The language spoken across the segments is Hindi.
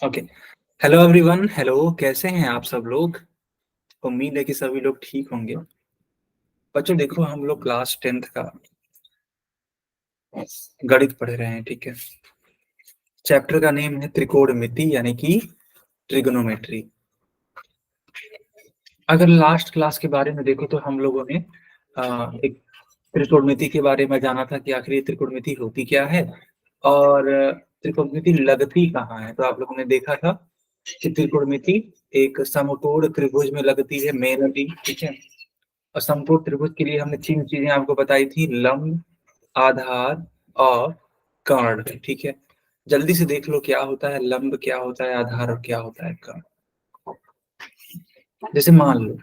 ओके। हेलो एवरीवन, हेलो, कैसे हैं आप सब लोग। उम्मीद है कि सभी लोग ठीक होंगे। बच्चों देखो, हम लोग क्लास 10th का गणित पढ़ रहे हैं, ठीक है। चैप्टर का नेम है त्रिकोणमिति यानी कि ट्रिगोनोमेट्री। अगर लास्ट क्लास के बारे में देखो तो हम लोगों ने एक त्रिकोणमिति के बारे में जाना था कि आखिर ये त्रिकोणमिति होती क्या है और त्रिकोणमिति लगती कहाँ है। तो आप लोगों ने देखा था कि त्रिकोणमिति एक समकोण त्रिभुज में लगती है मेनली, ठीक है। और समकोण त्रिभुज के लिए हमने 3 चीजें आपको बताई थी, लंब, आधार और कर्ण, ठीक है। जल्दी से देख लो क्या होता है लंब, क्या होता है आधार और क्या होता है कर्ण। जैसे मान लो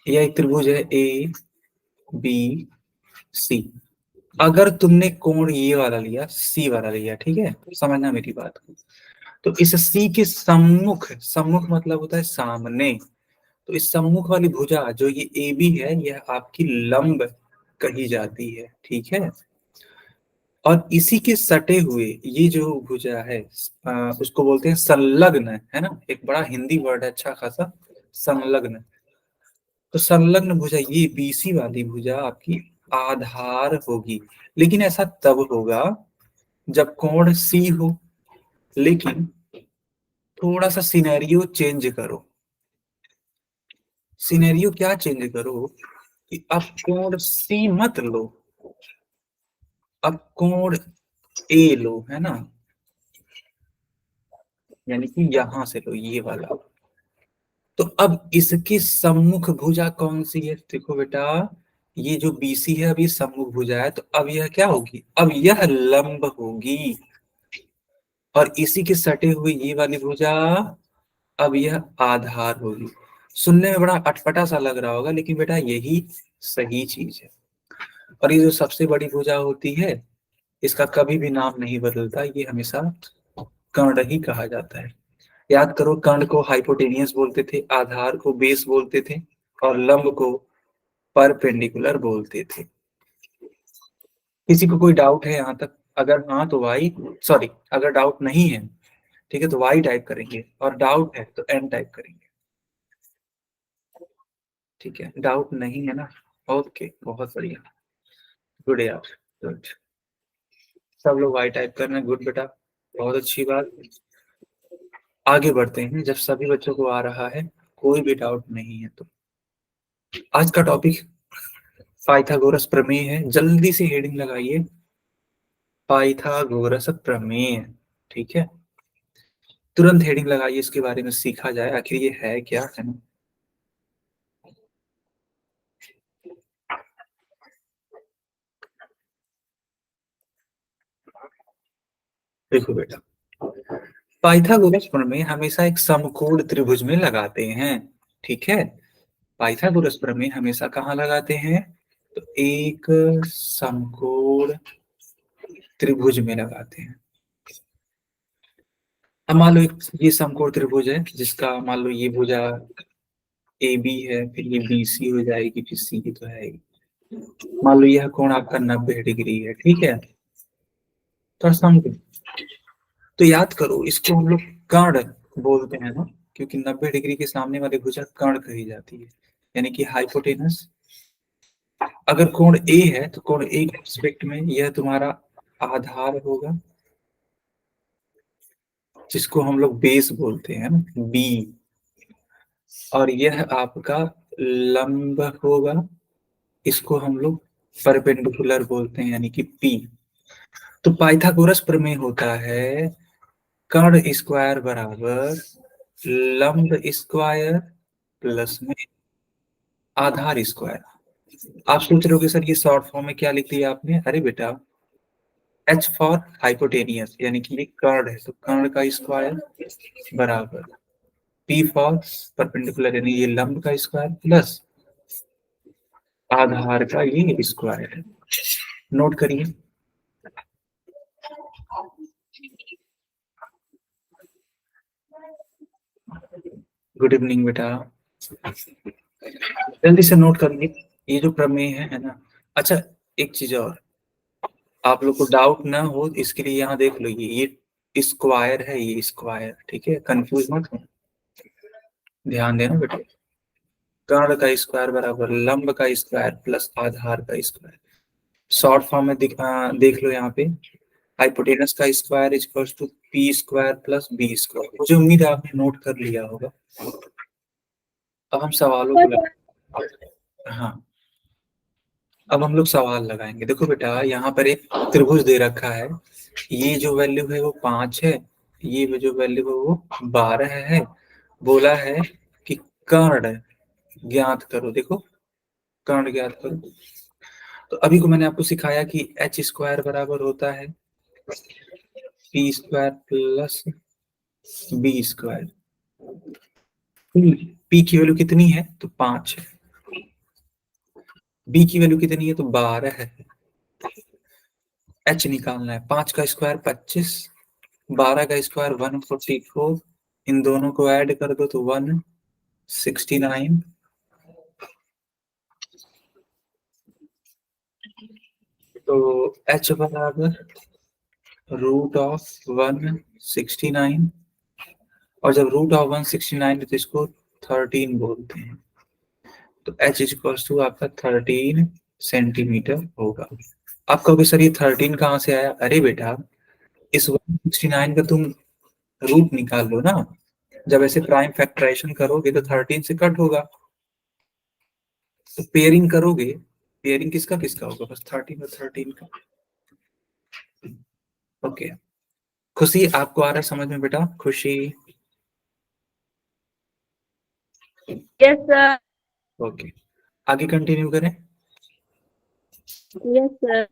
यह एक त्रिभुज है ए बी सी। अगर तुमने कोण ये वाला लिया, सी वाला लिया, ठीक है, समझना मेरी बात को। तो इस सी के सम्मुख, सम्मुख मतलब होता है सामने, तो इस सम्मुख वाली भुजा जो ये ए बी है यह आपकी लंब कही जाती है, ठीक है। और इसी के सटे हुए ये जो भुजा है उसको बोलते हैं संलग्न, है ना। एक बड़ा हिंदी वर्ड है अच्छा खासा, संलग्न। तो संलग्न भुजा ये बीसी वाली भुजा आपकी आधार होगी। लेकिन ऐसा तब होगा जब कोण सी हो। लेकिन थोड़ा सा सिनेरियो चेंज करो। सिनेरियो क्या चेंज करो कि अब कोण सी मत लो, अब कोण ए लो, है ना। यानी कि यहां से लो ये वाला। तो अब इसकी सम्मुख भुजा कौन सी है, देखो बेटा, ये जो बीसी है अभी सम्मुख भुजा है, तो अब यह क्या होगी, अब यह लंब होगी। और इसी के सटे हुए ये वाली भुजा अब यह आधार होगी। सुनने में बड़ा अटपटा सा लग रहा होगा, लेकिन बेटा यही सही चीज है। और ये जो सबसे बड़ी भुजा होती है इसका कभी भी नाम नहीं बदलता, ये हमेशा कर्ण ही कहा जाता है। याद करो, कर्ण को हाइपोटेनियस बोलते थे, आधार को बेस बोलते थे और लंब को परपेंडिकुलर बोलते थे। किसी को कोई डाउट है यहाँ तक? अगर हाँ तो वाई, सॉरी, अगर डाउट नहीं है, ठीक है, तो वाई टाइप करेंगे, और डाउट है तो एन टाइप करेंगे, ठीक है। डाउट नहीं है ना? ओके, बहुत बढ़िया, गुड यार, गुड। सब लोग वाई टाइप करना, गुड बेटा, बहुत अच्छी बात। आगे बढ़ते हैं, जब सभी बच्चों को आ रहा है, कोई भी डाउट नहीं है तो। आज का टॉपिक पाइथागोरस प्रमेय है। जल्दी से हेडिंग लगाइए, पाइथागोरस प्रमेय, ठीक है। तुरंत हेडिंग लगाइए, इसके बारे में सीखा जाए आखिर ये है क्या, है ना। देखो बेटा, पाइथागोरस प्रमेय हमेशा एक समकोण त्रिभुज में लगाते हैं, ठीक है। पाइथागोरस प्रमेय हमेशा कहाँ लगाते हैं, तो एक समकोण त्रिभुज में लगाते हैं। अब मान लो ये समकोण त्रिभुज है जिसका मान लो ये भुजा ए बी है, फिर ये बी सी हो जाएगी, फिर सी की तो है ही। मान लो यह कोण आपका 90 डिग्री है, ठीक है। तो समझो, तो याद करो इसको हम लोग कर्ण बोलते हैं ना, क्योंकि 90 डिग्री के सामने वाली भुजा कर्ण कही जाती है, यानी कि हाइपोटेनस। अगर कोण ए है तो कोण ए के रिस्पेक्ट में यह तुम्हारा आधार होगा, जिसको हम लोग बेस बोलते हैं ना, बी। और यह आपका लंब होगा, इसको हम लोग परपेंडिकुलर बोलते हैं, यानी कि पी। तो पाइथागोरस प्रमेय होता है कर्ण स्क्वायर बराबर लंब स्क्वायर प्लस में आधार स्क्वायर। आप सोच रहे हो कि सर ये शॉर्ट फॉर्म में क्या लिख दिया आपने। अरे बेटा, एच फॉर हाइपोटेनियस, यानी कि ये कर्ण है तो कर्ण का स्क्वायर बराबर पी फॉर परपेंडिकुलर, यानी ये लंब का स्क्वायर प्लस आधार का ये स्क्वायर है। नोट करिए। गुड इवनिंग बेटा, जल्दी से नोट करिए, ये जो प्रमेय है ना। अच्छा, एक चीज और, आप लोग को डाउट ना हो इसके लिए यहाँ देख लो, ये स्क्वायर है ये, स्क्वायर, ठीक है, कंफ्यूज मत हो, ध्यान देना बेटे। कर्ण का स्क्वायर बराबर लंब का स्क्वायर प्लस आधार का स्क्वायर। शॉर्ट फॉर्म में देख लो यहाँ पे, हाइपोटेनस का square equals to P square plus B square. मुझे उम्मीद है आपने नोट कर लिया होगा। अब हम सवालों को हाँ, अब हम लोग सवाल लगाएंगे। देखो बेटा, यहाँ पर एक त्रिभुज दे रखा है, ये जो वैल्यू है वो 5 है, ये जो वैल्यू है वो 12 है। बोला है कि कर्ण ज्ञात करो। देखो, कर्ण ज्ञात करो। तो अभी को मैंने आपको सिखाया कि एच स्क्वायर बराबर होता है P square plus B square. P की वैल्यू कितनी है तो 5 है, बी की वैल्यू कितनी है तो 12 है। एच निकालना है, 5 का स्क्वायर 25, 12 का स्क्वायर 144, इन दोनों को ऐड कर दो तो 169। तो एच बराबर √169, और जब √169 है तो इसको 13 बोलते हैं। तो एच इक्वल्स टू आपका 13 सेंटीमीटर होगा। आप कहोगे सर ये 13 कहाँ से आया? अरे बेटा, इस 169 का तुम रूट निकाल लो ना। जब ऐसे प्राइम फैक्टराइजेशन करोगे तो 13 से कट होगा, तो पेयरिंग करोगे, पेयरिंग किसका किसका होगा? बस 13 और 13 का। ओके, खुशी आपको आ रहा है समझ में बेटा? खुशी? Yes sir. ओके, आगे कंटिन्यू करें। Yes sir.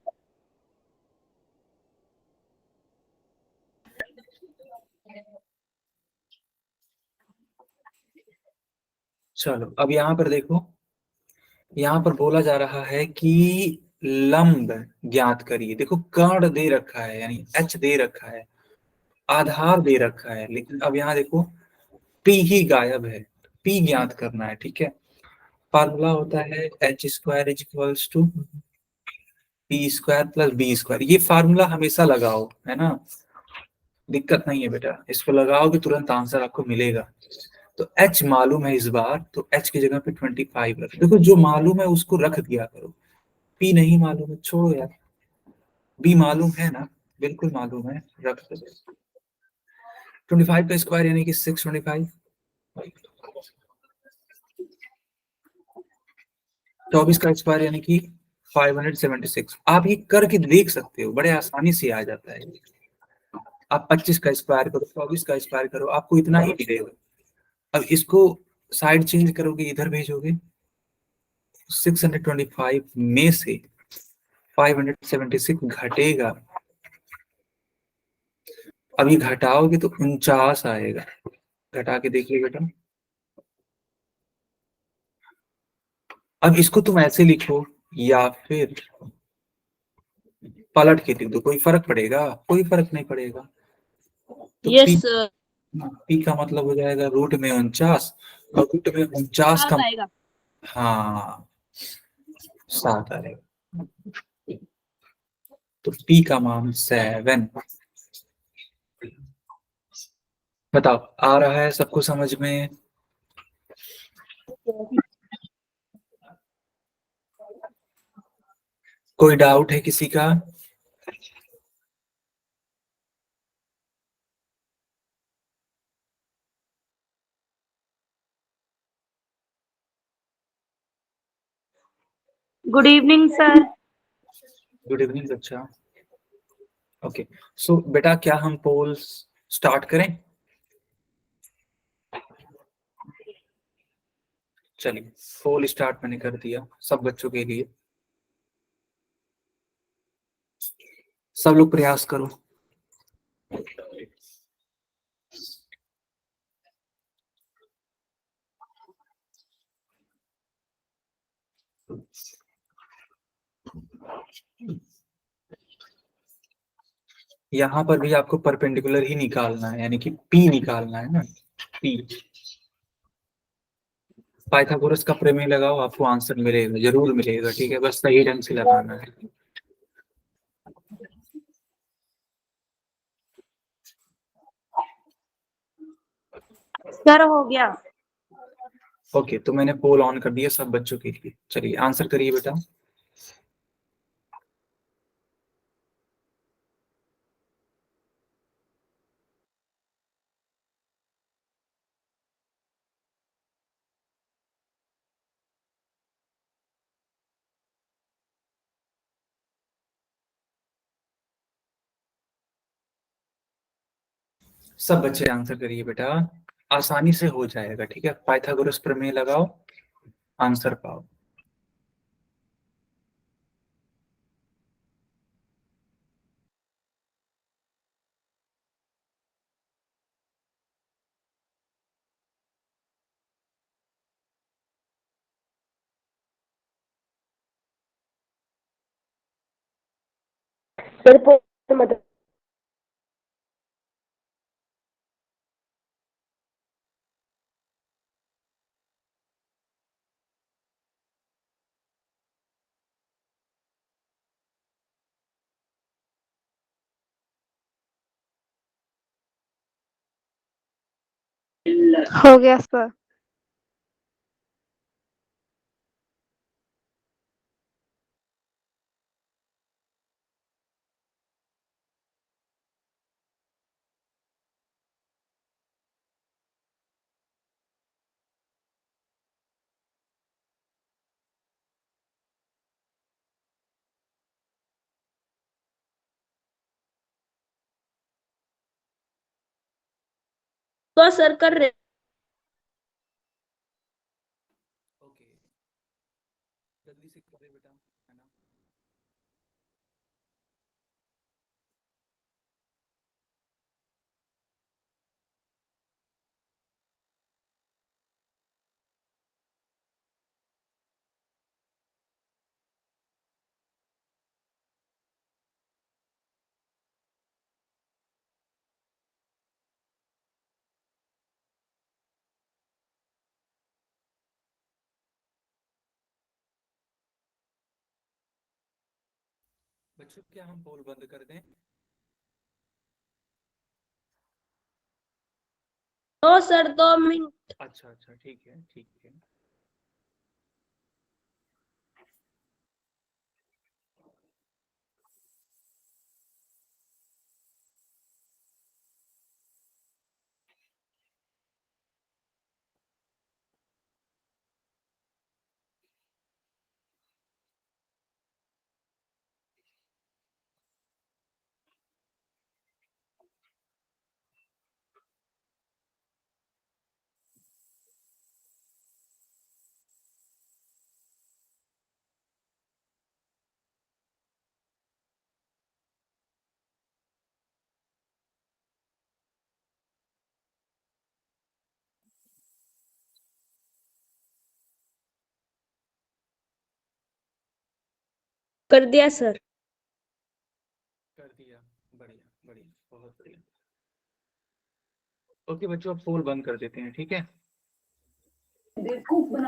चलो अब यहाँ पर देखो, यहाँ पर बोला जा रहा है कि लंब ज्ञात करिए। देखो, कर्ण दे रखा है यानी एच दे रखा है, आधार दे रखा है, लेकिन अब यहाँ देखो पी ही गायब है, पी ज्ञात करना है, ठीक है। फार्मूला होता है H square is equals to P square plus B square. ये फार्मूला हमेशा लगाओ, है ना, दिक्कत नहीं है बेटा, इसको लगाओगे तुरंत आंसर आपको मिलेगा। तो h मालूम है इस बार, तो h की जगह पे 25 रख। देखो, जो मालूम है उसको रख दिया करो, p नहीं मालूम है छोड़ो यार, b मालूम है ना, बिल्कुल मालूम है, रख दो। 25 का स्क्वायर यानी कि 625, 24 का स्क्वायर यानी कि 576। आप ये करके देख सकते हो, बड़े आसानी से आ जाता है। आप 25 का स्क्वायर करो, 24 का स्क्वायर करो, आपको इतना ही मिलेगा। अब इसको साइड चेंज करोगे, इधर भेजोगे, 625 में से 576 घटेगा, अभी घटाओगे तो 49 आएगा। घटा के देखिए बेटा। अब इसको तुम ऐसे लिखो या फिर पलट के लिख दो, कोई फर्क पड़ेगा? कोई फर्क नहीं पड़ेगा। तो यस सर। पी का मतलब हो जाएगा रूट में 49, और रूट में 49 का आएगा। हाँ 7 आएगा। तो पी का मान 7। बताओ, आ रहा है सबको समझ में? कोई डाउट है किसी का? Good evening sir. Good evening बच्चा। ओके, सो बेटा क्या हम पोल्स स्टार्ट करें? चलिए, पोल स्टार्ट मैंने कर दिया सब बच्चों के लिए। सब लोग प्रयास करो। यहाँ पर भी आपको परपेंडिकुलर ही निकालना है, यानी कि पी निकालना है ना, पी। पाइथागोरस का प्रमेय लगाओ, आपको आंसर मिलेगा, जरूर मिलेगा, ठीक है, बस सही ढंग से लगाना है। सर हो गया। ओके, तो मैंने पोल ऑन कर दिया सब बच्चों के लिए। चलिए आंसर करिए बेटा। सब बच्चे आंसर करिए बेटा, आसानी से हो जाएगा, ठीक है। पाइथागोरस प्रमेय लगाओ, आंसर पाओ। सर मतलब हो गया सर। तो सर कर रहे। ओके, जल्दी से करिए बेटा, है ना। बच्चों क्या हम पोल बंद कर दें? तो सर 2 मिनट। अच्छा अच्छा, ठीक है ठीक है। कर दिया सर। कर दिया, बढ़िया बढ़िया, बहुत बढ़िया। ओके बच्चों, अब पोल बंद कर देते हैं, ठीक है।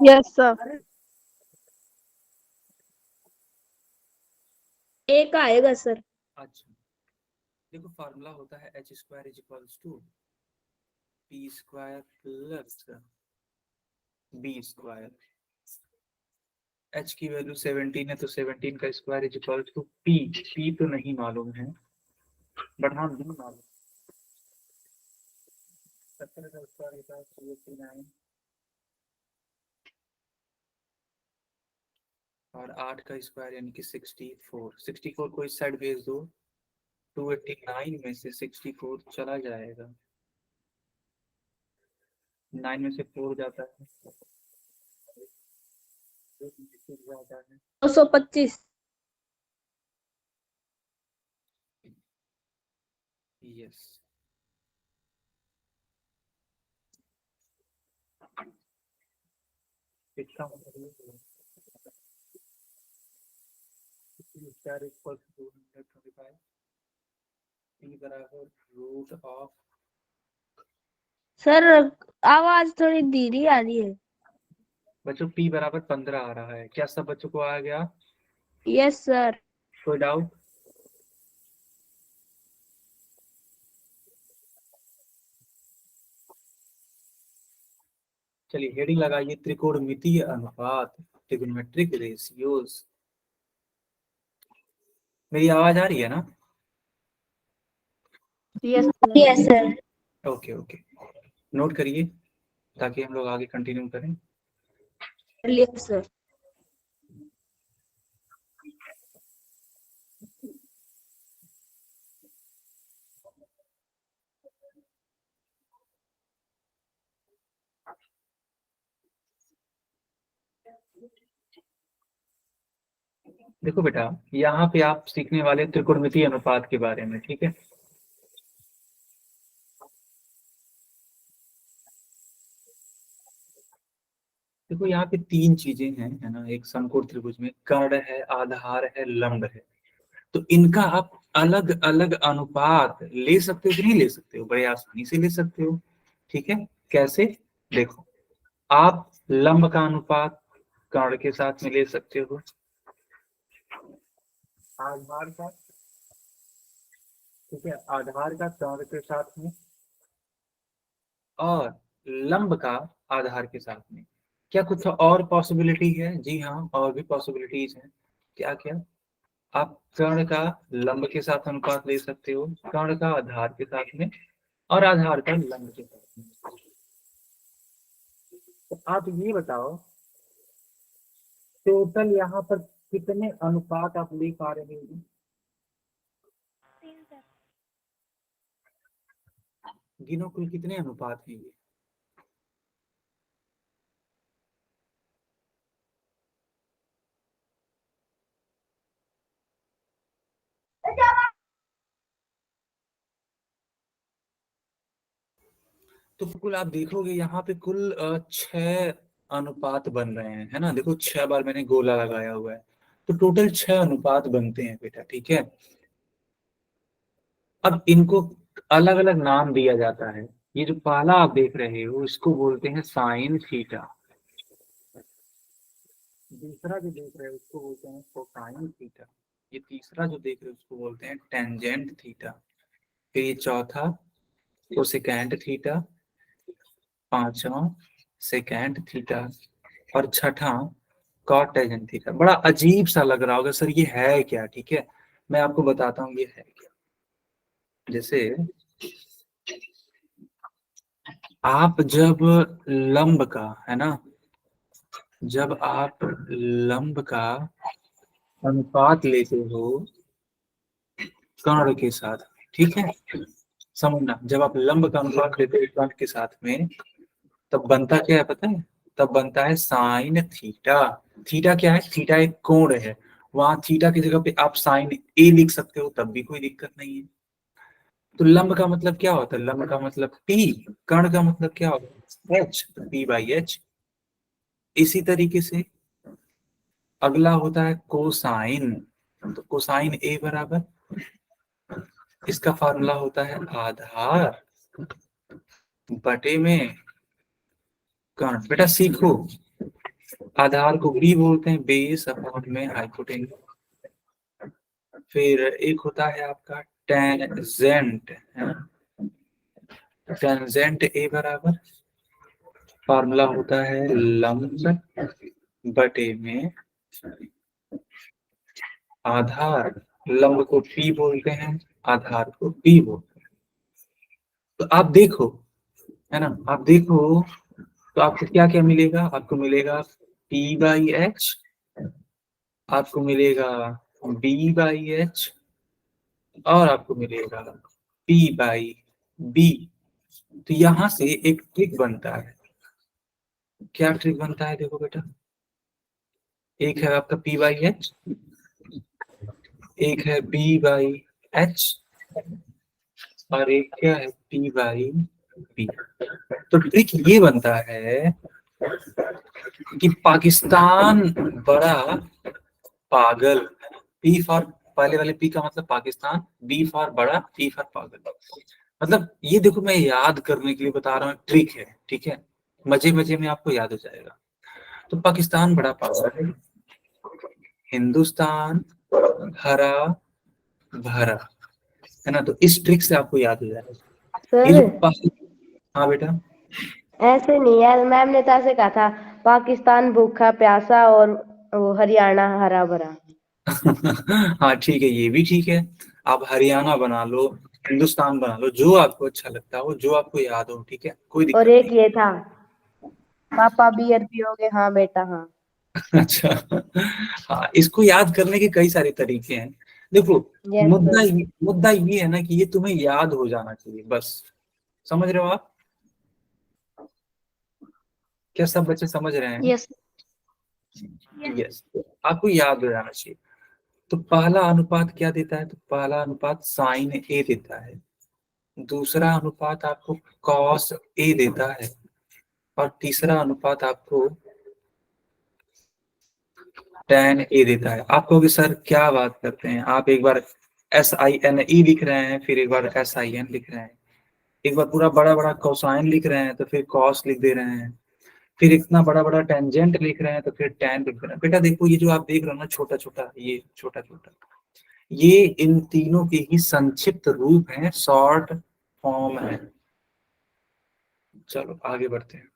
Yes sir. एक आएगा सर। अच्छा, देखो फार्मूला होता है H square is equals to P square plus B square. H की वैल्यू 17 है, तो 17 का square is equal to P. P तो नहीं मालूम है, बट हाँ बी मालूम। 70 का स्क्वायर होता है 289, और 8 का स्क्वायर यानी कि 64। 64 को इस साइड भेज दो, 289 में से 64 चला जाएगा, 9 में से 4 जाता है, 6 जाता है। 225। यस, इसका मतलब स्क्वायर इक्वल टू 225, पी बराबर रूट ऑफ। सर आवाज थोड़ी धीरे आ रही है। बच्चों पी बराबर 15 आ रहा है, क्या सब बच्चों को आ गया? Yes sir. कोई डाउट? चलिए हेडिंग लगाइए, त्रिकोणमितीय अनुपात, ट्रिग्नोमेट्रिक रेशियोज। मेरी आवाज आ रही है ना? Yes yes sir. Sir. Okay okay, note करिए ताकि हम लोग आगे कंटिन्यू करें। Yes sir. देखो बेटा, यहाँ पे आप सीखने वाले त्रिकोणमितीय अनुपात के बारे में, ठीक है। देखो यहाँ पे तीन चीजें हैं, है ना। एक समकोण त्रिभुज में कर्ण है, आधार है, लंब है। तो इनका आप अलग अलग अनुपात ले सकते हो कि नहीं ले सकते हो? बड़े आसानी से ले सकते हो, ठीक है। कैसे? देखो, आप लंब का अनुपात कर्ण के साथ में ले सकते हो, आधार का, ठीक है, आधार का कर्ण के साथ में, और लंब का आधार के साथ में। क्या कुछ और पॉसिबिलिटी है? जी हाँ, और भी पॉसिबिलिटीज हैं। क्या क्या? आप कर्ण का लंब के साथ अनुपात ले सकते हो, कर्ण का आधार के साथ में, और आधार का लंब के साथ में। तो आप ये बताओ, टोटल यहाँ पर कितने अनुपात आप ले पा रहे हो? गिनो, कुल कितने अनुपात हैं ये? तो कुल आप देखोगे यहाँ पे कुल 6 अनुपात बन रहे हैं, है ना। देखो 6 बार मैंने गोला लगाया हुआ है, तो टोटल 6 अनुपात बनते हैं बेटा, ठीक है। अब इनको अलग अलग नाम दिया जाता है। ये जो पहला आप देख रहे हो इसको बोलते हैं साइन थीटा, दूसरा जो देख रहे हो उसको बोलते हैं कोसाइन थीटा, ये तीसरा जो देख रहे हो उसको बोलते हैं टेंजेंट थीटा, फिर ये चौथा कोसेकेंट थीटा, पांचवा सेकेंट थीटा, और छठा कॉट टेंजेंट थीटा। बड़ा अजीब सा लग रहा होगा सर, ये है क्या? ठीक है, मैं आपको बताता हूँ ये है क्या। जैसे आप जब लंब का, है ना, जब आप लंब का अनुपात लेते हो कर्ण के साथ, ठीक है, समझना, जब आप लंब का अनुपात लेते हो कर्ण के साथ में, तब बनता क्या है पता है? तब बनता है साइन थीटा। थीटा क्या है? थीटा एक कोण है। वहां थीटा की जगह पे आप साइन ए लिख सकते हो, तब भी कोई दिक्कत नहीं है। तो लंब का मतलब क्या होता है? लंब का मतलब पी, कर्ण का मतलब क्या होता है? H, P by H. इसी तरीके से अगला होता है कोसाइन। तो कोसाइन ए बराबर, इसका फार्मूला होता है आधार बटे में कर्ण। बेटा सीखो, आधार को बी बोलते हैं, बेस अपॉन में हाइपोटेन्यूज। फिर एक होता है आपका टेंजेंट, है ना। टेंजेंट ए बराबर, फार्मूला होता है लंब बटे में आधार। लंब को पी बोलते हैं, आधार को बी बोलते हैं। तो आप देखो, है ना, आप देखो, तो आपको क्या क्या मिलेगा? आपको मिलेगा पी बाई एच, आपको मिलेगा बी बाई एच, और आपको मिलेगा पी बाई बी। तो यहां से एक ट्रिक बनता है। क्या ट्रिक बनता है? देखो बेटा, एक है आपका पी बाई एच, एक है बी बाई एच, और एक क्या है? P by B. तो ट्रिक ये बनता है कि पाकिस्तान बड़ा पागल, पी फॉर, पहले वाले पी का मतलब पाकिस्तान, बी फॉर बड़ा, पी फॉर पागल। मतलब ये देखो, मैं याद करने के लिए बता रहा हूँ, ट्रिक है, ठीक है, मजे मजे में आपको याद हो जाएगा। तो पाकिस्तान बड़ा पागल है, हिंदुस्तान हरा भरा, है ना। तो इस ट्रिक से आपको याद हो जाएगा। ये जो सर हाँ बेटा, ऐसे नहीं यार, मैम ने तो ऐसे कहा था, पाकिस्तान भूखा प्यासा और वो हरियाणा हरा भरा। हाँ ठीक है, ये भी ठीक है। आप हरियाणा बना लो, हिंदुस्तान बना लो, जो आपको अच्छा लगता हो, जो आपको याद हो, ठीक है, कोई और दिक्कत एक नहीं। ये था, पापा बियर पियोगे, हाँ बेटा हाँ। अच्छा। हाँ, इसको याद करने के कई सारे तरीके हैं। देखो, यस सर। मुद्दा ये है ना कि ये तुम्हें याद हो जाना चाहिए बस। समझ रहे हो आप? क्या सब बच्चे समझ रहे हैं? यस। यस, आपको याद हो जाना चाहिए। तो पहला अनुपात क्या देता है? तो पहला अनुपात साइन ए देता है। दूसरा अनुपात आपको कॉस ए देता है। और तीसरा अनुपात आपको tan ए देता है। आप कहोगे सर क्या बात करते हैं आप, एक बार SINE लिख रहे हैं, फिर एक बार SIN लिख रहे हैं, एक बार पूरा बड़ा बड़ा कोसाइन लिख रहे हैं तो फिर कॉस लिख दे रहे हैं, फिर इतना बड़ा बड़ा टेंजेंट लिख रहे हैं तो फिर टैन लिख रहे हैं। बेटा देखो, ये जो आप देख रहे हो ना, छोटा छोटा, ये छोटा छोटा, ये इन तीनों के ही संक्षिप्त रूप हैं, शॉर्ट फॉर्म है। चलो आगे बढ़ते हैं।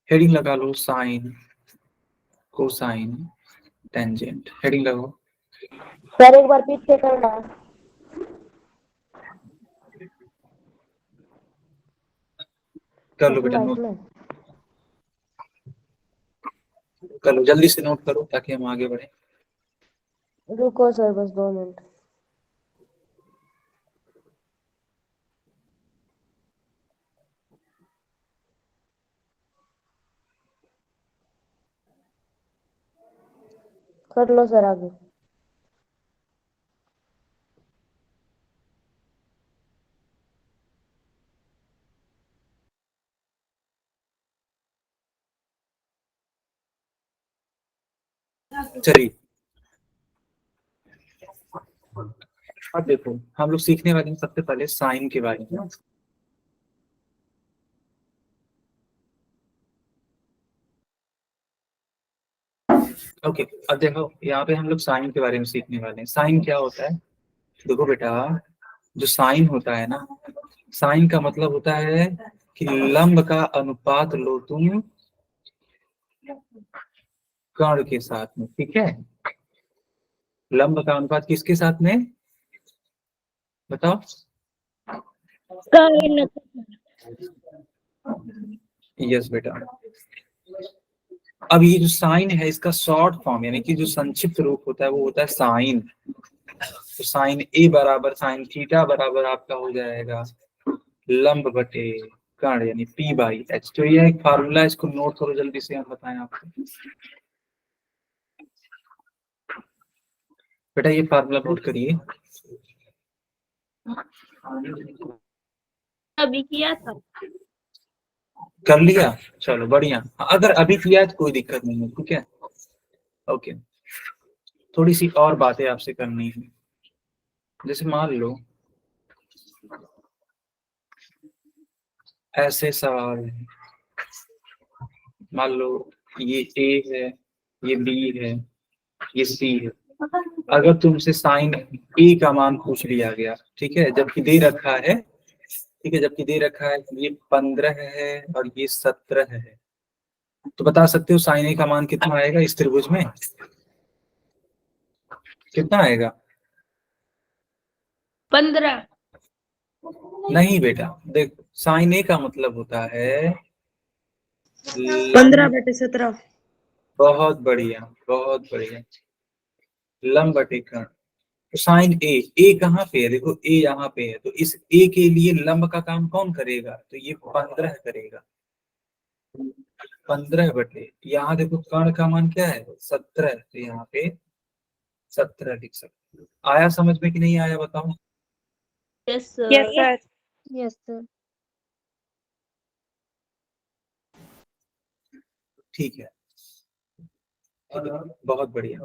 हेडिंग लगा लो, साइन, कोसाइन, टेंजेंट, हेडिंग लगाओ। सर एक बार पीछे करना। कर लो बेटा इसमें नोट, इसमें कर लो जल्दी से, नोट करो ताकि हम आगे बढ़े। रुको सर, बस 2 मिनट। कर लो सर आगे। चलिए, अब देखो, हम लोग सीखने वाले हैं सबसे पहले साइन के बारे में। ओके, अब देखो यहाँ पे हम लोग साइन के बारे में सीखने वाले हैं। साइन क्या होता है? देखो बेटा, जो साइन होता है ना, साइन का मतलब होता है कि लंब का अनुपात लो तुम कर्ण के साथ में, ठीक है? लंब का अनुपात किसके साथ में, बताओ? यस बेटा। अब ये जो साइन है, इसका शॉर्ट फॉर्म यानी कि जो संक्षिप्त रूप होता है वो होता है साइन। तो साइन ए बराबर साइन थीटा बराबर आपका हो जाएगा लंब बटे कर्ण यानी P/H। तो ये एक फार्मूला, इसको नोट करो जल्दी से, हम बताएं आपको। बेटा ये फार्मूला नोट करिए। अभी किया था। कर लिया? चलो बढ़िया। अगर अभी किया है तो कोई दिक्कत नहीं है, ठीक है? ओके, थोड़ी सी और बातें आपसे करनी है। जैसे मान लो ऐसे सवाल है, मान लो ये ए है, ये बी है, ये सी है। अगर तुमसे साइन ए का मान पूछ लिया गया, ठीक है, जबकि दे रखा है, ठीक है, जबकि दे रखा है ये 15 है और ये 17 है, तो बता सकते हो साइन ए का मान कितना आएगा इस त्रिभुज में? कितना आएगा? 15। नहीं बेटा, देख, साइन ए का मतलब होता है लंब। 15/17। बहुत बढ़िया, बहुत बढ़िया। लंब बटे कर्ण। तो साइन ए कहाँ पे है? देखो ए यहाँ पे है, तो इस ए के लिए लंब का काम कौन करेगा? तो ये 15 करेगा। 15 बटे, यहाँ देखो कर्ण का मान क्या है? 17, तो यहाँ पे 17 लिख सकते हो। आया समझ में कि नहीं आया, बताओ? Yes yes sir. Sir. Yes sir. ठीक है, बहुत बढ़िया।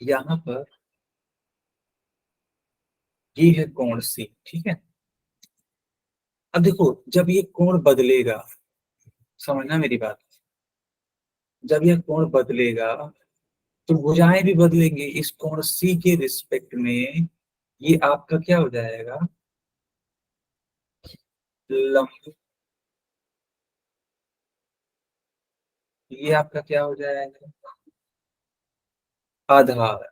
यहाँ पर ये है कोण सी, ठीक है। अब देखो जब ये कोण बदलेगा, समझना मेरी बात, जब ये कोण बदलेगा तो भुजाएं भी बदलेंगे। इस कोण सी के रिस्पेक्ट में ये आपका क्या हो जाएगा, लंब। ये आपका क्या हो जाएगा, आधार।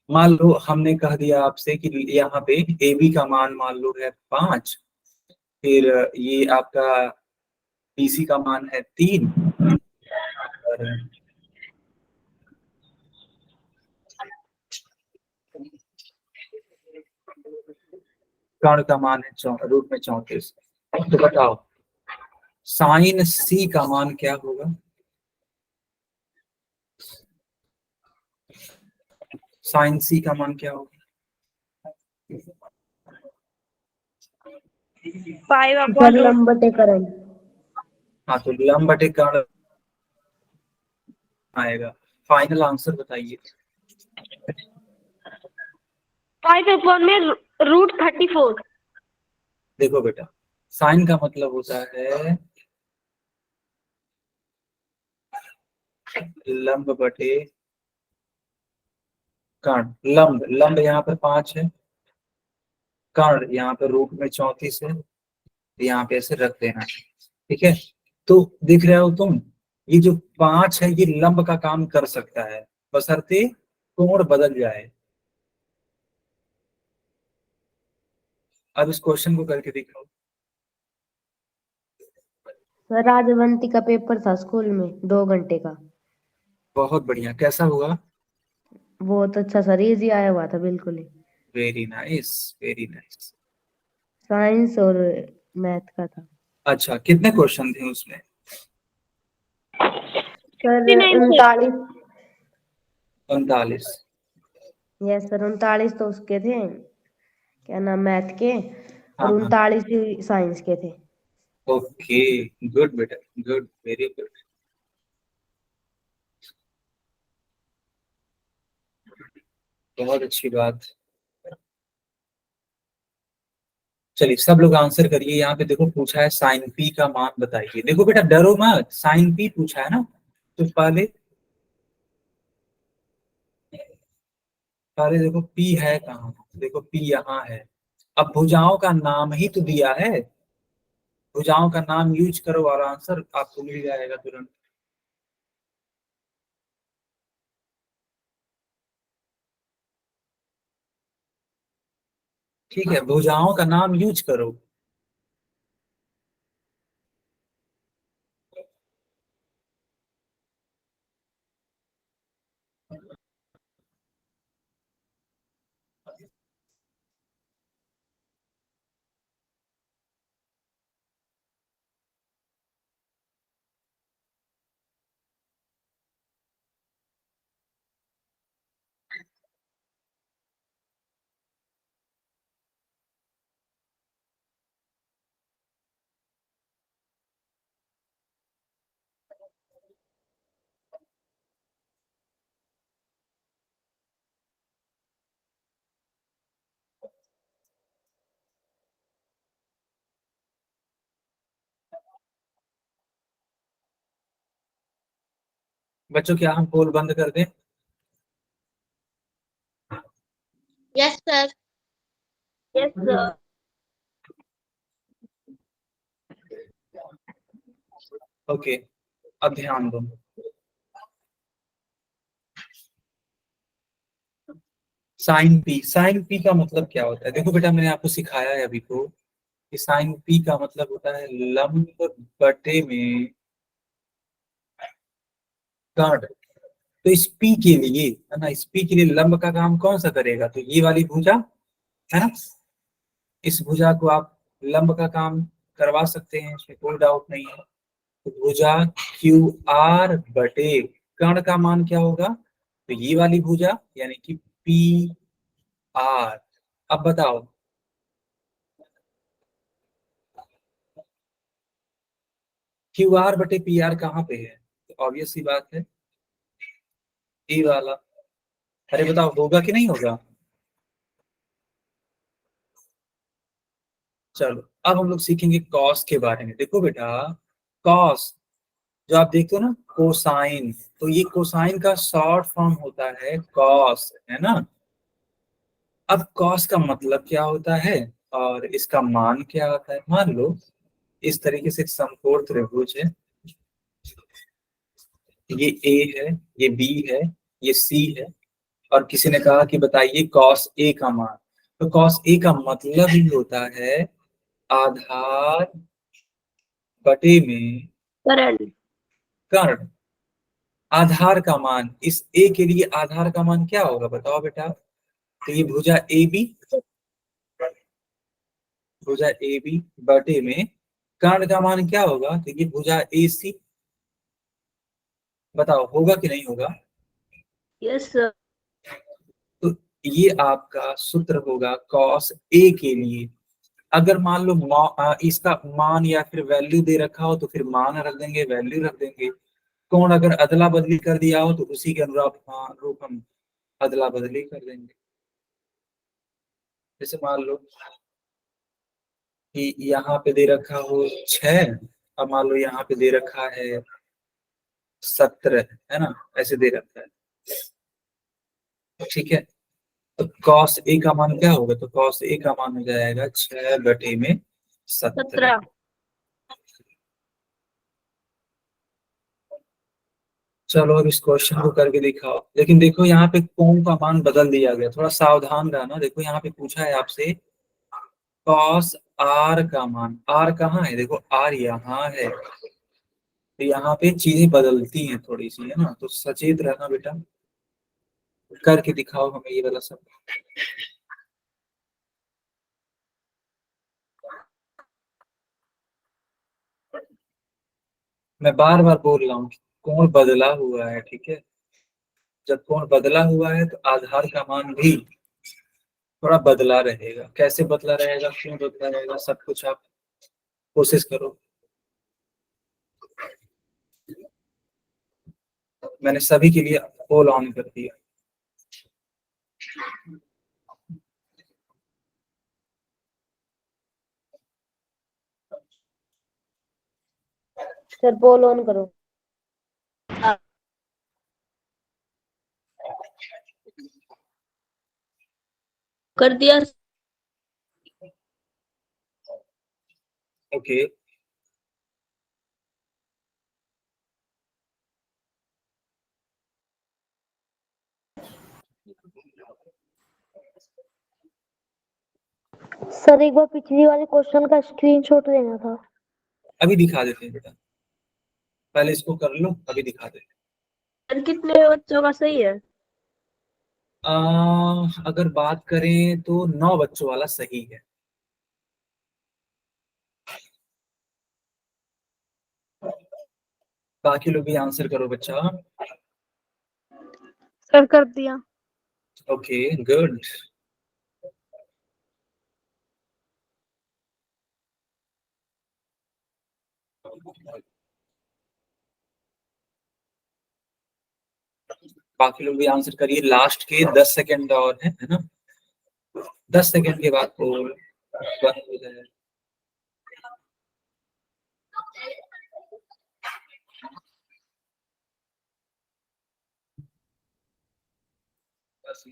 मान लो हमने कह दिया आपसे कि यहाँ पे ए बी का मान मान लो है 5, फिर ये आपका BC का मान है 3, और कर्ण का मान है रूट में 34। तो बताओ साइन सी का मान क्या होगा, साइन सी का मान क्या होगा। 5 सर अपॉन रूट लंब बटे करण। हाँ तो लंब बटे कर्ण आएगा। फाइनल आंसर बताइए। 5 अपॉन में √34। देखो बेटा, साइन का मतलब होता है लंब बटे कर्ण। लंब लंब यहाँ पर 5 है, कर्ण यहाँ पर रूट में 34 है, यहाँ पे ऐसे रख देना, ठीक है। तो देख रहे हो तुम, ये जो 5 है ये लंब का काम कर सकता है, बशर्ते कोण बदल जाए। अब इस क्वेश्चन को करके दिखाओ। सर आज अवंती का पेपर था स्कूल में 2 घंटे का। बहुत बढ़िया, कैसा हुआ। बहुत अच्छा सर, इजी आया हुआ था बिल्कुल ही। Very nice, very nice. Science और मैथ का था। अच्छा कितने क्वेश्चन थे उसमें। सर 69 थे। 39। 39। यस सर 39 तो उसके थे, क्या नाम, मैथ के, और हाँ हाँ, 39 ही साइंस के थे। ओके, गुड बेटा, गुड, वेरी गुड। बहुत अच्छी बात। चलिए सब लोग आंसर करिए। यहाँ पे देखो पूछा है साइन पी का मान बताइए। देखो बेटा डरो मत, साइन पी पूछा है ना, तो पहले पहले देखो पी है कहाँ, देखो पी यहाँ है। अब भुजाओं का नाम ही तो दिया है, भुजाओं का नाम यूज करो और आंसर आपको मिल जाएगा तुरंत। ठीक है, भुजाओं का नाम यूज करो। बच्चों क्या हम पोल बंद कर दें। Yes sir. Yes sir. Okay, अब ध्यान दो। साइन पी, साइन पी का मतलब क्या होता है। देखो बेटा मैंने आपको सिखाया है अभी तो कि साइन पी का मतलब होता है लंब बटे में कर्ण। तो इस पी के लिए है ना, इस पी के लिए लंब का काम कौन सा करेगा, तो ये वाली भुजा है ना, इस भुजा को आप लंब का काम करवा सकते हैं, इसमें कोई डाउट नहीं है। तो भुजा क्यू आर बटे कर्ण का मान क्या होगा, तो ये वाली भुजा यानी कि पी आर। अब बताओ क्यू आर बटे पी आर कहाँ पे है, तो ऑब्वियस सी बात है ए वाला। अरे बताओ होगा कि नहीं होगा। चलो अब हम लोग सीखेंगे कॉस के बारे में। देखो बेटा, कॉस जो आप देखते हो ना, कोसाइन, तो ये कोसाइन का शॉर्ट फॉर्म होता है कॉस, है ना। अब कॉस का मतलब क्या होता है और इसका मान क्या होता है। मान लो इस तरीके से एक समकोण त्रिभुज है, ये ए है, ये बी है, ये सी है, और किसी ने कहा कि बताइए कॉस ए का मान। तो कॉस ए का मतलब ही होता है आधार बटे में करण। कर्ण। आधार का मान, इस ए के लिए आधार का मान क्या होगा बताओ बेटा। तो ये भुजा ए बी, भुजा ए बी बटे में कर्ण का मान क्या होगा, तो ये भुजा ए सी। बताओ होगा कि नहीं होगा। Yes sir. तो ये आपका सूत्र होगा कॉस ए के लिए। अगर मान लो इसका मान या फिर वैल्यू दे रखा हो तो फिर मान रख देंगे, वैल्यू रख देंगे। कोण अगर अदला बदली कर दिया हो तो उसी के अनुरूप हम अदला बदली कर देंगे। जैसे मान लो कि यहाँ पे दे रखा हो 6, अब मान लो यहाँ पे दे रखा है 17, है ना, ऐसे दे रखा है। ठीक है, तो कॉस ए का मान क्या होगा, तो कॉस ए का मान हो जाएगा 6/17। 17। चलो अब इस क्वेश्चन को करके दिखाओ। लेकिन देखो यहाँ पे कोण का मान बदल दिया गया, थोड़ा सावधान रहना। देखो यहाँ पे पूछा है आपसे कॉस आर का मान, आर कहाँ है, देखो आर यहाँ है। तो यहाँ पे चीजें बदलती हैं थोड़ी सी, है ना, तो सचेत रहना बेटा। करके दिखाओ हमें ये वाला सब। मैं बार बार बोल रहा हूँ कि कोण बदला हुआ है, ठीक है। जब कोण बदला हुआ है तो आधार का मान भी थोड़ा बदला रहेगा। कैसे बदला रहेगा, क्यों बदला रहेगा, सब कुछ आप कोशिश करो। मैंने सभी के लिए पोल ऑन कर दिया। सर पोल ऑन करो। कर दिया। ओके, सर एक बार पिछली वाले क्वेश्चन का स्क्रीनशॉट लेना था। अभी दिखा देते हैं बेटा, पहले इसको कर लो, अभी दिखा देते सर कितने बच्चों का सही है? हैं। अगर बात करें तो 9 बच्चों वाला सही है। बाकी लोग भी आंसर करो बच्चा। सर कर दिया। Okay good. बाकी लोग भी आंसर करिए, लास्ट के 10 सेकंड और है ना। 10 सेकंड के बाद पोल बंद हो जाए। बस।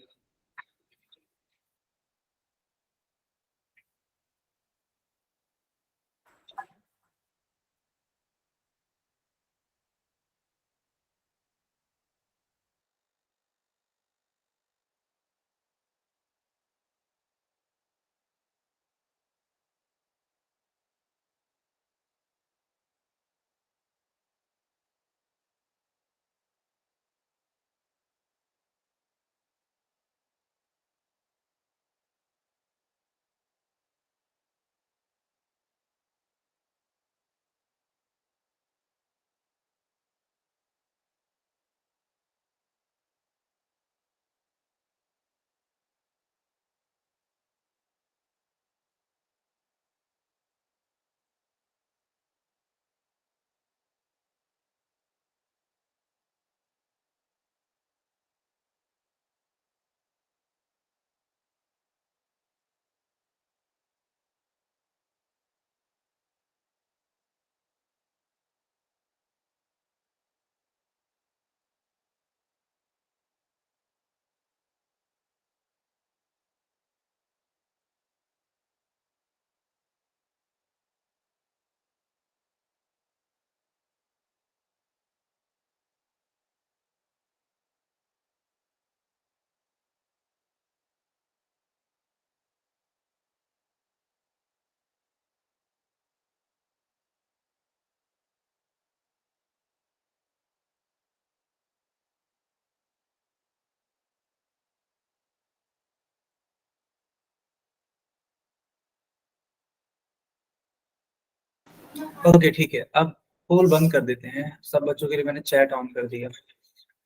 ओके ठीक है, अब पोल बंद कर देते हैं। सब बच्चों के लिए मैंने चैट ऑन कर दिया।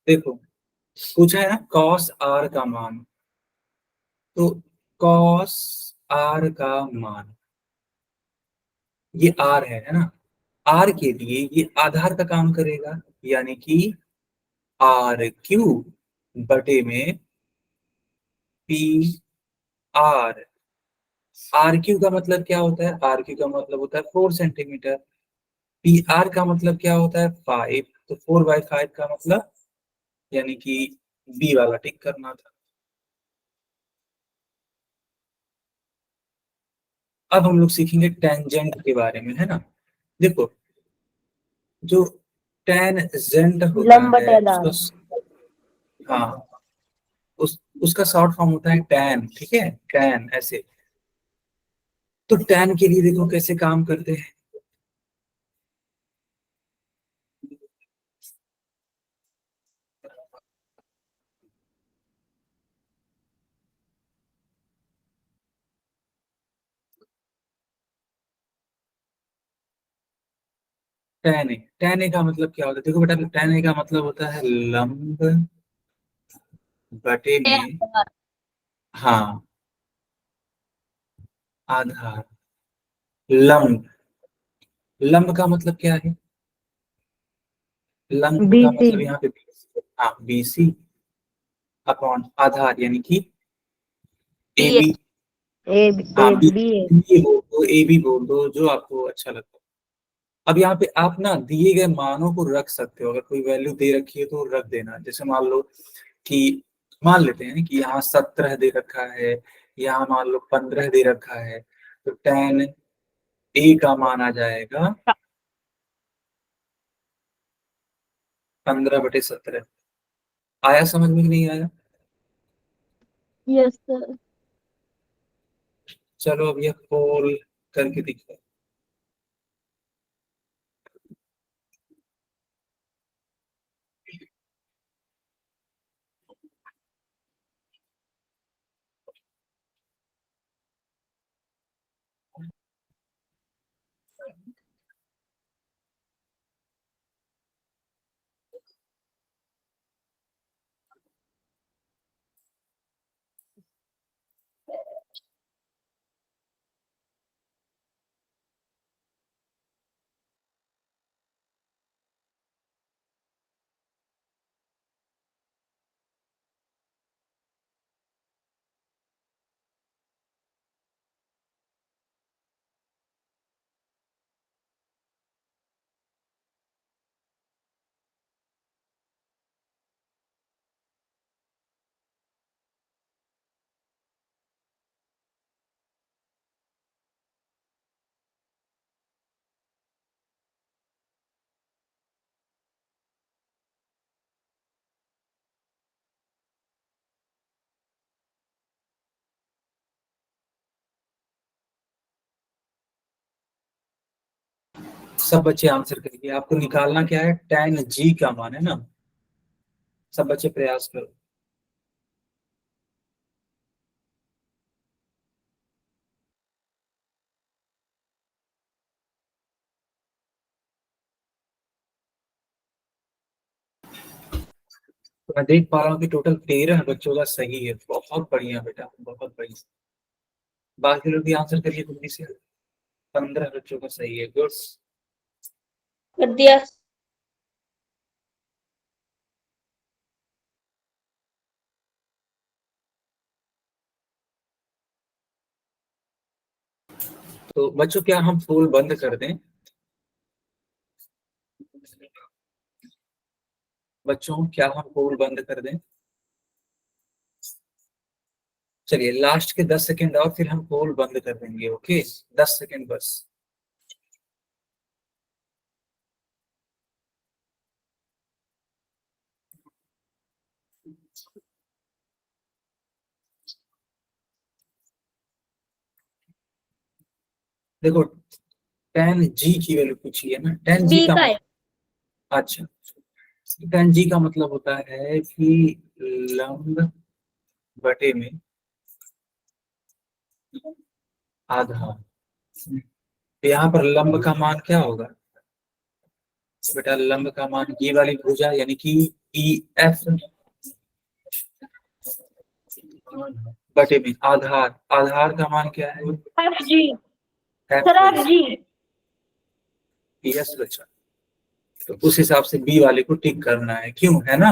देखो, पूछा है ना कॉस आर का मान, तो कॉस आर का मान, ये आर है ना, आर के लिए ये आधार का काम करेगा, यानी कि आर क्यू बटे में पी आर। आर क्यू का मतलब क्या होता है? आर क्यू का मतलब होता है 4 सेंटीमीटर। पी आर का मतलब क्या होता है? 5। तो 4/5 का मतलब, यानी कि बी वाला टिक करना था। अब हम लोग सीखेंगे टेंजेंट के बारे में, है ना। देखो, जो टेंजेंट होता लंब है बटे उसका, आधार। हाँ, उसका शॉर्ट फॉर्म होता है टैन, ठीक है, टैन ऐसे। तो टैन के लिए देखो कैसे काम करते हैं। टैन ए का मतलब क्या होता है? देखो बेटा, टैन ए का मतलब होता है लंब बटे में, हाँ, आधार। लंब, लंब का मतलब क्या है? लंब का बीसी। मतलब यहाँ पे, हाँ, बीसी अपॉन आधार, यानी कि ए बी बी। ए हाँ, A B, B A. B बोल दो, ए बी बोल दो, जो आपको अच्छा लगता है। अब यहाँ पे आप ना दिए गए मानों को रख सकते हो। अगर कोई वैल्यू दे रखी है तो रख देना। जैसे मान लो कि, मान लेते हैं कि यहाँ 17 दे रखा है, यहाँ मान लो 15 दे रखा है, तो टेन ए का मान आ जाएगा 15/17। आया समझ में कि नहीं आया? Yes sir. चलो अब यह पोल करके दिखा। सब बच्चे आंसर करिए। आपको निकालना क्या है? टेन जी का मान, है ना। सब बच्चे प्रयास करो। तो मैं देख पा रहा हूँ कि टोटल 13 बच्चों का सही है। बहुत बढ़िया बेटा, बहुत बढ़िया। बाकी लोग भी आंसर करिए जल्दी से। 15 बच्चों का सही है, गुड। कर दिया। तो बच्चों, क्या हम पोल बंद कर दें? बच्चों, क्या हम पोल बंद कर दें? चलिए, लास्ट के 10 सेकंड और फिर हम पोल बंद कर देंगे। ओके, 10 सेकंड बस। देखो, टेन जी की वैल्यू पूछी है ना, टेन जी बी का का है। मतलब, अच्छा, टेन जी का मतलब होता है कि लंब बटे में आधा, तो यहाँ पर लंब का मान क्या होगा बेटा? लंब का मान ये वाली भुजा यानी कि ई एफ बटे में आधार, आधार का मान क्या है? F G. F sir F G. Yes बच्चा। तो उस हिसाब से बी वाले को टिक करना है, क्यों, है ना?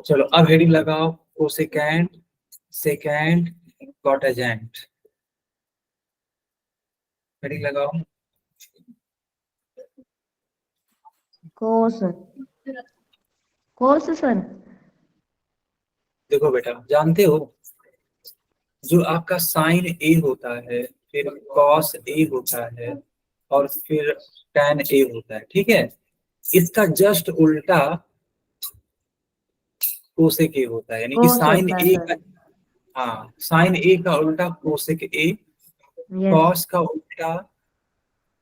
चलो अब हेडिंग लगाओ, कोसेकेंट सेकेंड कॉटेजेंट। हेडिंग लगाओ। कोस कोस सर। देखो बेटा, जानते हो जो आपका साइन ए होता है, फिर कॉस ए होता है, और फिर tan ए होता है, ठीक है? इसका जस्ट उल्टा कोसेक ए होता है, यानी कि कोस साइन होता है ए सर। का, हाँ साइन ए का उल्टा कोसेक ए, यस। कॉस का उल्टा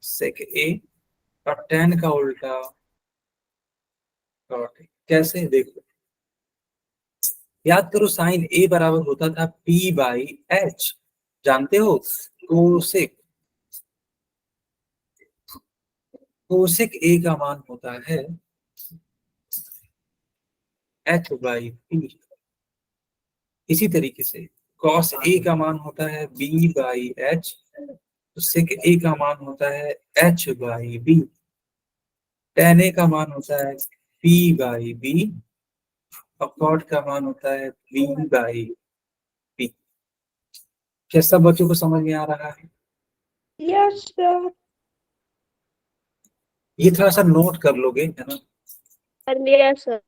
सेक ए, और tan का उल्टा cot ए। कैसे, देखो याद करो, साइन ए बराबर होता था पी बाई एच, जानते हो? कोसेक कोसेक ए का मान होता है एच बाई पी। इसी तरीके से कॉस ए का मान होता है बी बाई एच, तो सेक ए का मान होता है एच बाई बी, टेन ए का मान होता है पी बाई बी, और कॉट का मान होता है बी बाई बी। क्या सब बच्चों को समझ में आ रहा है? Yes sir. ये थोड़ा सा नोट कर लोगे, है ना? Yes sir.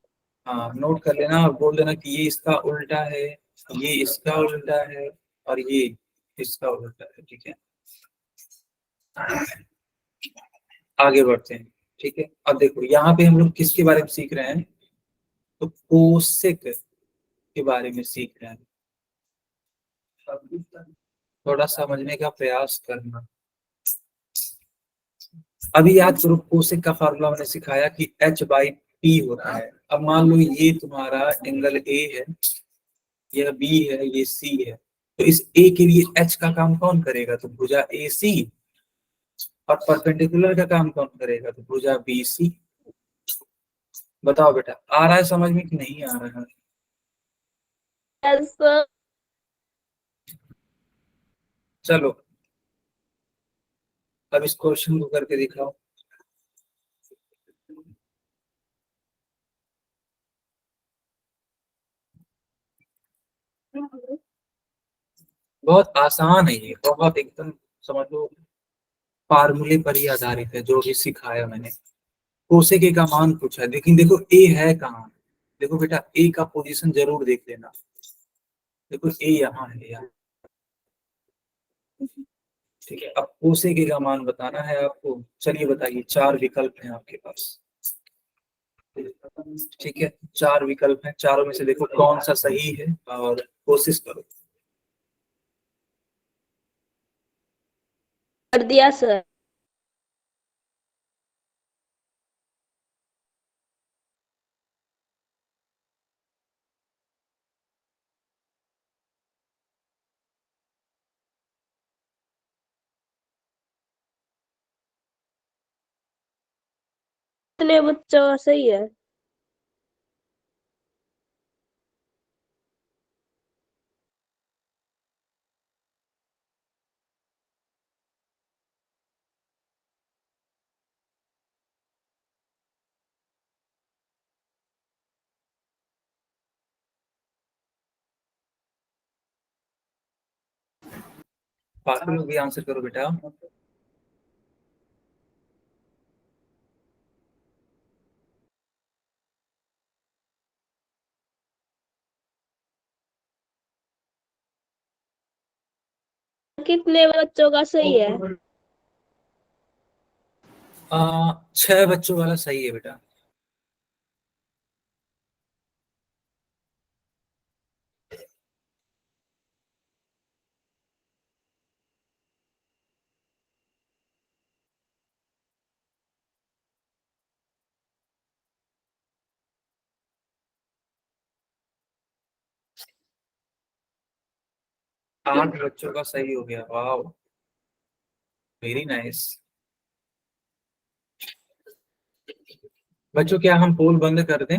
हाँ नोट कर लेना और बोल देना कि ये इसका उल्टा है, ये इसका उल्टा है, और ये इसका उल्टा है, ठीक है? आगे बढ़ते हैं, ठीक है? अब देखो यहाँ पे हम लोग किसके बारे में सीख रहे हैं? तो कोसेक के बारे में सीख रहे हैं। थोड़ा समझने का प्रयास करना। अभी याद करो, कोसेक का फार्मूला मैंने सिखाया कि एच बाई पी होता है। अब मान लो ये तुम्हारा एंगल ए है, यह बी है, ये सी है, तो इस ए के लिए एच का काम कौन करेगा? तो भुजा ए सी। और परपेंडिकुलर का काम कौन करेगा? तो भुजा बी सी। बताओ बेटा, आ रहा है समझ में कि नहीं आ रहा है? Yes sir. चलो अब इस क्वेश्चन को करके दिखाओ। बहुत आसान है ये, बहुत एकदम समझ लो फार्मूले पर ही आधारित है जो भी सिखाया मैंने। कोसेक ए का मान पूछा है, लेकिन देखो ए है कहाँ? देखो बेटा, ए का पोजीशन जरूर देख लेना। देखो ए यहाँ है, यहाँ, ठीक है? अब कोसेक ए का मान बताना है आपको। चलिए बताइए, चार विकल्प हैं आपके पास, ठीक है? चार विकल्प हैं, चारों में से देखो कौन सा सही है और कोशिश करो। कर दिया सर। कितने बच्चों का सही है? बाकी लोग भी आंसर करो बेटा। कितने बच्चों का सही है? छह बच्चों वाला सही है बेटा। 8 बच्चों का सही हो गया, वाह, वेरी नाइस। बच्चों क्या हम पोल बंद कर दें?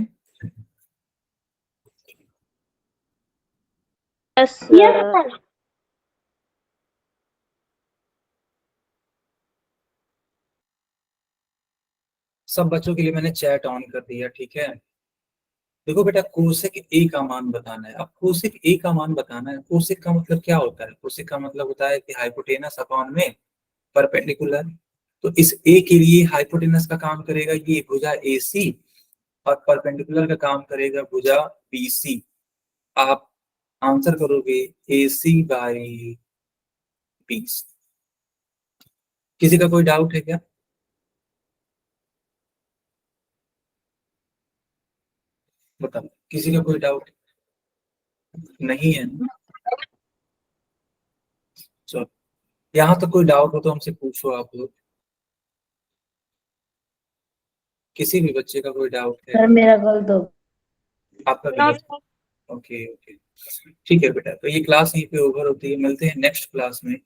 Yes sir. सब बच्चों के लिए मैंने चैट ऑन कर दिया, ठीक है। देखो बेटा, कोसेक ए का मान बताना है। अब कोसेक ए का मान बताना है, कोसेक का मतलब क्या होता है? कोसेक का मतलब होता है कि हाइपोटेनस अपॉन में परपेंडिकुलर। तो इस ए के लिए हाइपोटेनस का काम करेगा ये भुजा AC, और परपेंडिकुलर का काम करेगा भुजा BC। आप आंसर करोगे AC/BC। किसी का कोई डाउट है क्या? बताओ, किसी का कोई डाउट नहीं है ना? चलो, यहाँ तक कोई डाउट हो तो हमसे पूछो आप लोग। किसी भी बच्चे का कोई डाउट है? सर मेरा गलत हो। आपका गलत? ओके ओके, ठीक है बेटा। तो ये क्लास यहीं पे ओवर होती है, मिलते हैं नेक्स्ट क्लास में।